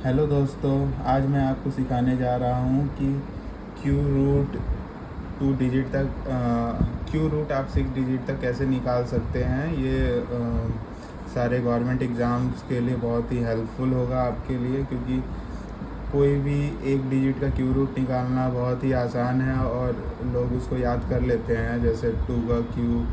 Hello दोस्तों, आज मैं आपको सिखाने जा रहा हूँ कि क्यू रूट 2 डिजिट तक आप 6 डिजिट तक कैसे निकाल सकते हैं। ये सारे गवर्नमेंट एग्ज़ाम्स के लिए बहुत ही हेल्पफुल होगा आपके लिए, क्योंकि कोई भी 1 डिजिट का क्यू रूट निकालना बहुत ही आसान है और लोग उसको याद कर लेते हैं। जैसे 2 का क्यू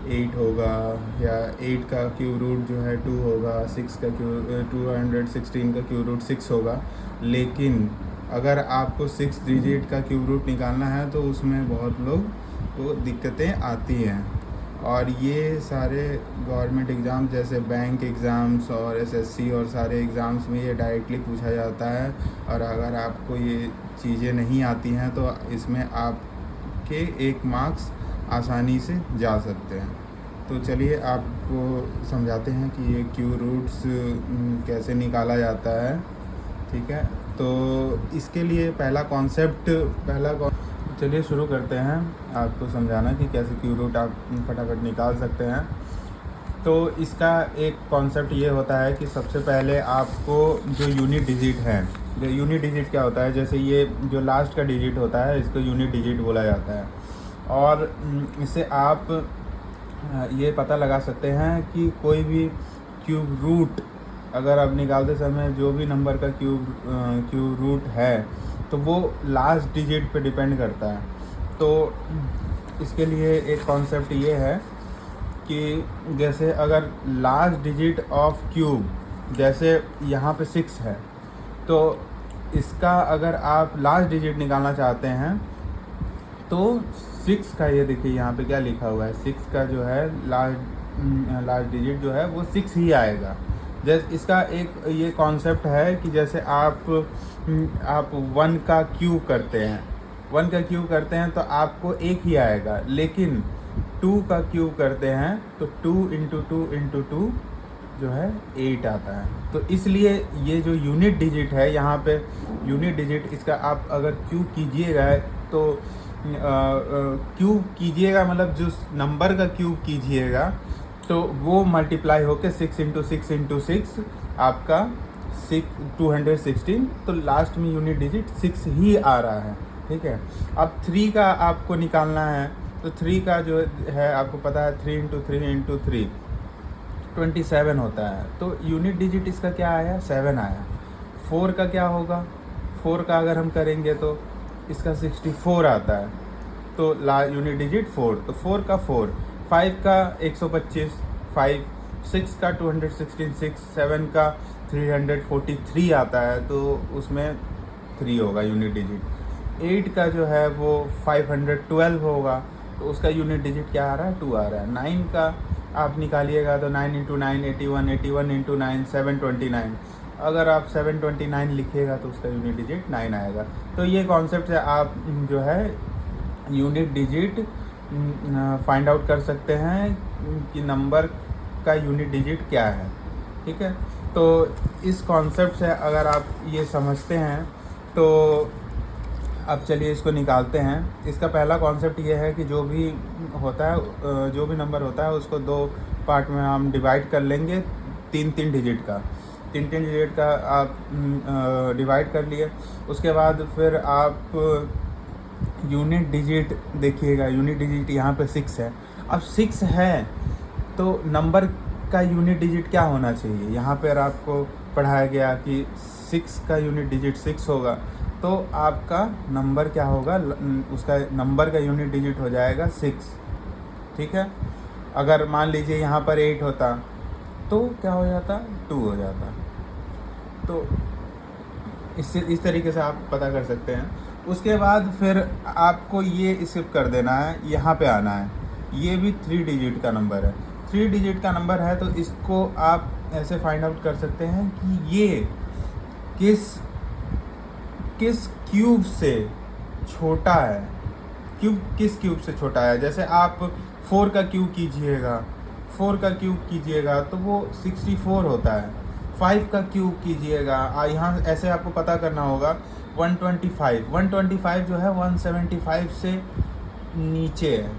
8 होगा, या 8 का क्यू रूट जो है 2 होगा, 6 का क्यू 216 का क्यू रूट 6 होगा। लेकिन अगर आपको 6 डिजिट का क्यू रूट निकालना है तो उसमें बहुत लोग को दिक्कतें आती हैं। और ये सारे गवर्नमेंट एग्ज़ाम जैसे बैंक एग्ज़ाम्स और एसएससी और सारे एग्ज़ाम्स में ये डायरेक्टली पूछा जाता है। और अगर आपको ये चीज़ें नहीं आती हैं तो इसमें आपके 1 मार्क्स आसानी से जा सकते हैं। तो चलिए आपको समझाते हैं कि ये क्यू रूट्स कैसे निकाला जाता है। ठीक है, तो इसके लिए चलिए शुरू करते हैं आपको समझाना कि कैसे क्यू रूट आप फटाफट निकाल सकते हैं। तो इसका एक कॉन्सेप्ट ये होता है कि सबसे पहले आपको जो यूनिट डिजिट है, जो यूनिट डिजिट क्या होता है, जैसे ये जो लास्ट का डिजिट होता है इसको यूनिट डिजिट बोला जाता है। और इससे आप ये पता लगा सकते हैं कि कोई भी क्यूब रूट अगर आप निकालते समय जो भी नंबर का क्यूब रूट है तो वो लास्ट डिजिट पे डिपेंड करता है। तो इसके लिए एक कॉन्सेप्ट ये है कि जैसे अगर लास्ट डिजिट ऑफ क्यूब, जैसे यहाँ पे 6 है, तो इसका अगर आप लास्ट डिजिट निकालना चाहते हैं तो 6 का, ये देखिए यहाँ पे क्या लिखा हुआ है, 6 का जो है लास्ट डिजिट जो है वो 6 ही आएगा। जैसे इसका एक ये कॉन्सेप्ट है कि जैसे आप 1 का क्यू करते हैं, 1 का क्यू करते हैं तो आपको 1 ही आएगा। लेकिन 2 का क्यू करते हैं तो 2 इंटू 2 इंटू 2 जो है 8 आता है। तो इसलिए ये जो यूनिट डिजिट है यहाँ पे, यूनिट डिजिट इसका आप अगर क्यू कीजिएगा तो क्यूब कीजिएगा, मतलब जो नंबर का क्यूब कीजिएगा तो वो मल्टीप्लाई होकर 6 इंटू 6 इंटू 6 आपका 216, तो लास्ट में यूनिट डिजिट 6 ही आ रहा है। ठीक है, अब 3 का आपको निकालना है तो 3 का जो है आपको पता है 3 इंटू 3 इंटू 3 27 होता है। तो यूनिट डिजिट इसका क्या आया, 7 आया। 4 का क्या होगा, 4 का अगर हम करेंगे तो इसका 64 आता है, तो यूनिट डिजिट 4, तो 4 का 4, 5 का 125, 5, 6 का 216, 6, 7 का 343 आता है, तो उसमें 3 होगा यूनिट डिजिट। 8 का जो है वो 512 होगा, तो उसका यूनिट डिजिट क्या आ रहा है, 2 आ रहा है। 9 का आप निकालिएगा तो 9 इंटू 9 81, 81 इंटू 9 729, अगर आप 729 लिखिएगा तो उसका यूनिट डिजिट 9 आएगा। तो ये कॉन्सेप्ट से आप जो है यूनिट डिजिट फाइंड आउट कर सकते हैं कि नंबर का यूनिट डिजिट क्या है। ठीक है, तो इस कॉन्सेप्ट से अगर आप ये समझते हैं तो अब चलिए इसको निकालते हैं। इसका पहला कॉन्सेप्ट ये है कि जो भी होता है, जो भी नंबर होता है उसको 2 पार्ट में हम डिवाइड कर लेंगे। 3 डिजिट का, 3 डिजिट का आप डिवाइड कर लिए। उसके बाद फिर आप यूनिट डिजिट देखिएगा, यूनिट डिजिट यहाँ पे 6 है। अब 6 है तो नंबर का यूनिट डिजिट क्या होना चाहिए, यहाँ पर आपको पढ़ाया गया कि 6 का यूनिट डिजिट 6 होगा, तो आपका नंबर क्या होगा, उसका नंबर का यूनिट डिजिट हो जाएगा 6। ठीक है, अगर मान लीजिए यहाँ पर 8 होता तो क्या हो जाता, 2 हो जाता। तो इससे इस तरीके से आप पता कर सकते हैं। उसके बाद फिर आपको ये स्किप कर देना है, यहाँ पे आना है। ये भी 3 डिजिट का नंबर है, 3 डिजिट का नंबर है, तो इसको आप ऐसे फाइंड आउट कर सकते हैं कि ये किस क्यूब से छोटा है, किस क्यूब से छोटा है। जैसे आप 4 का क्यूब कीजिएगा, 4 का क्यूब कीजिएगा तो वो 64 होता है। 5 का क्यूब कीजिएगा, यहाँ ऐसे आपको पता करना होगा। 125 जो है 175 से नीचे है,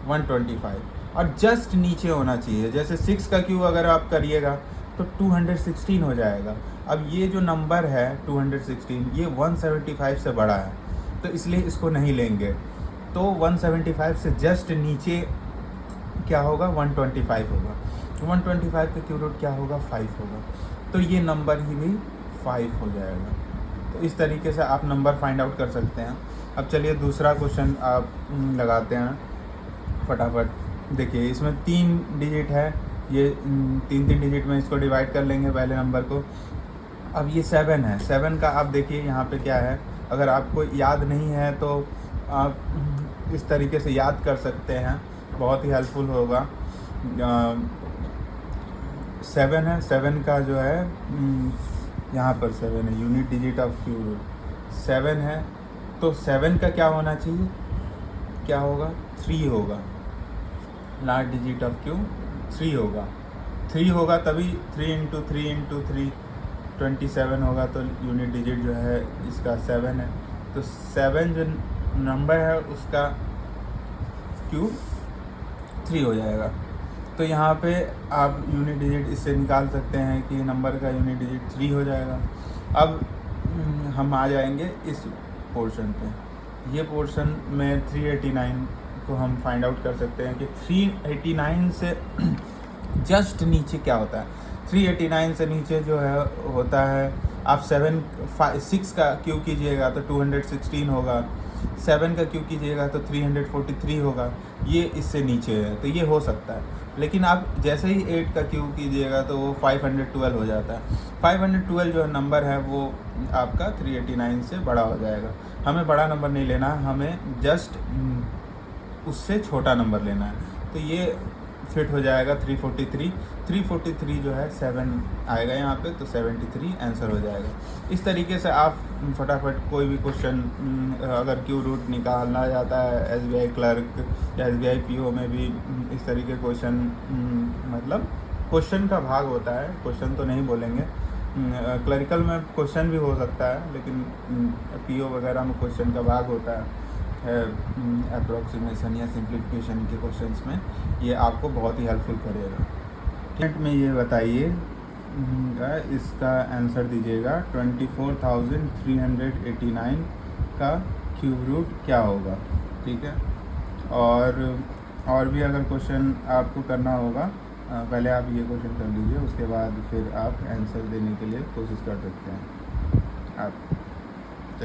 125 और जस्ट नीचे होना चाहिए। जैसे 6 का क्यूब अगर आप करिएगा तो 216 हो जाएगा। अब ये जो नंबर है 216 ये 175 से बड़ा है, तो इसलिए इसको नहीं लेंगे। तो 175 से जस्ट नीचे क्या होगा, 125 होगा। 125 का क्यूब रूट क्या होगा, 5 होगा। तो ये नंबर ही भी 5 हो जाएगा। तो इस तरीके से आप नंबर फाइंड आउट कर सकते हैं। अब चलिए दूसरा क्वेश्चन आप लगाते हैं फटाफट। देखिए इसमें 3 डिजिट है, ये 3 डिजिट में इसको डिवाइड कर लेंगे पहले नंबर को। अब ये 7 है, 7 का आप देखिए यहाँ पे क्या है, अगर आपको याद नहीं है तो आप इस तरीके से याद कर सकते हैं, बहुत ही हेल्पफुल होगा। 7 है, 7 का जो है यहाँ पर 7 है, unit digit of cube root 7 है। तो 7 का क्या होना चाहिए, क्या होगा, 3 होगा। लास्ट डिजिट ऑफ क्यूब 3 होगा, 3 होगा तभी 3 इंटू 3 इंटू 3 27 होगा। तो यूनिट डिजिट जो है इसका 7 है। तो 7 जो नंबर है उसका क्यूब 3 हो जाएगा। तो यहाँ पे आप यूनिट डिजिट इससे निकाल सकते हैं कि नंबर का यूनिट डिजिट 3 हो जाएगा। अब हम आ जाएंगे इस पोर्शन पे। ये पोर्शन में 389 को हम फाइंड आउट कर सकते हैं कि 389 से जस्ट नीचे क्या होता है। 389 से नीचे जो है होता है, आप 6 का क्यूब कीजिएगा तो 216 होगा, 7 का क्यूब कीजिएगा तो 343 होगा। ये इससे नीचे है, तो ये हो सकता है। लेकिन आप जैसे ही 8 का क्यूब कीजिएगा तो वो 512 हो जाता है। 512 जो नंबर है वो आपका 389 से बड़ा हो जाएगा। हमें बड़ा नंबर नहीं लेना, हमें जस्ट उससे छोटा नंबर लेना है। तो ये फिट हो जाएगा 343 जो है 7 आएगा यहाँ पे, तो 73 आंसर हो जाएगा। इस तरीके से आप फटाफट कोई भी क्वेश्चन, अगर क्यूब रूट निकालना जाता है SBI क्लर्क या SBI PO में भी इस तरीके क्वेश्चन, मतलब क्वेश्चन का भाग होता है, क्वेश्चन तो नहीं बोलेंगे। क्लरिकल में क्वेश्चन भी हो सकता है, लेकिन PO वगैरह में क्वेश्चन का भाग होता है अप्रोक्सीमेशन या सिंप्लीफिकेशन के क्वेश्चंस में। ये आपको बहुत ही हेल्पफुल करेगा। टेंट में ये बताइए, इसका आंसर दीजिएगा 24,389 का क्यूब रूट क्या होगा, ठीक है। और भी अगर क्वेश्चन आपको करना होगा, पहले आप ये क्वेश्चन कर लीजिए, उसके बाद फिर आप आंसर देने के लिए कोशिश कर सकते हैं आप।